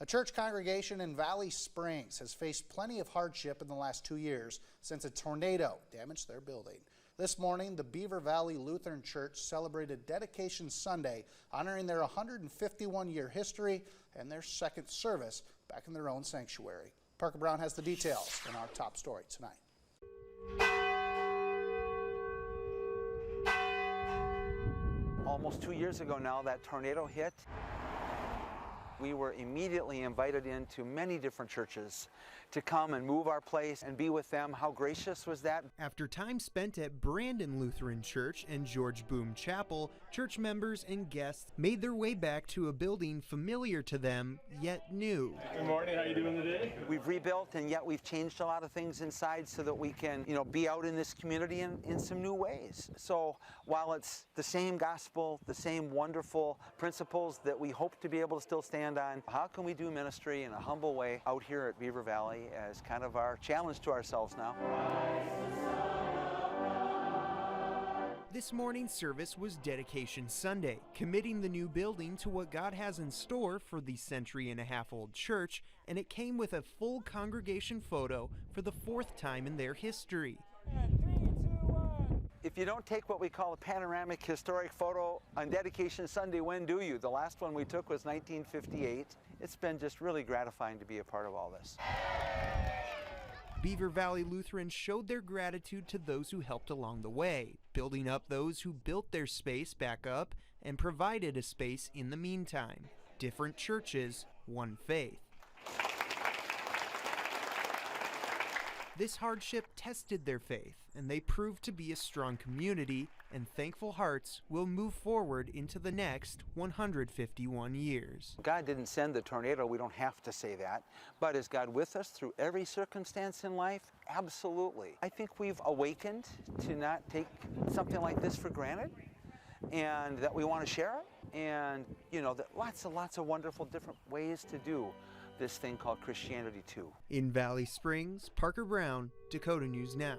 A church congregation in Valley Springs has faced plenty of hardship in the last 2 years since a tornado damaged their building. This morning, the Beaver Valley Lutheran Church celebrated Dedication Sunday, honoring their 151-year history and their second service back in their own sanctuary. Parker Brown has the details in our top story tonight. Almost 2 years ago now, that tornado hit. We were immediately invited into many different churches to come and move our place and be with them. How gracious was that? After time spent at Brandon Lutheran Church and George Boom Chapel, church members and guests made their way back to a building familiar to them, yet new. Good morning, how you doing today? We've rebuilt, and yet we've changed a lot of things inside so that we can, be out in this community in some new ways. So while it's the same gospel, the same wonderful principles that we hope to be able to still stand on, how can we do ministry in a humble way out here at Beaver Valley as kind of our challenge to ourselves now. This morning's service was Dedication Sunday, committing the new building to what God has in store for the century-and-a-half-old church, and it came with a full congregation photo for the fourth time in their history. 3, 2, 1. If you don't take what we call a panoramic historic photo on Dedication Sunday, when do you? The last one we took was 1958. It's been just really gratifying to be a part of all this. Beaver Valley Lutherans showed their gratitude to those who helped along the way, building up those who built their space back up and provided a space in the meantime. Different churches, one faith. This hardship tested their faith, and they proved to be a strong community, and thankful hearts will move forward into the next 151 years. God didn't send the tornado, we don't have to say that, but is God with us through every circumstance in life? Absolutely. I think we've awakened to not take something like this for granted, and that we want to share it, and that lots of wonderful different ways to do this thing called Christianity too. In Valley Springs, Parker Brown, Dakota News Now.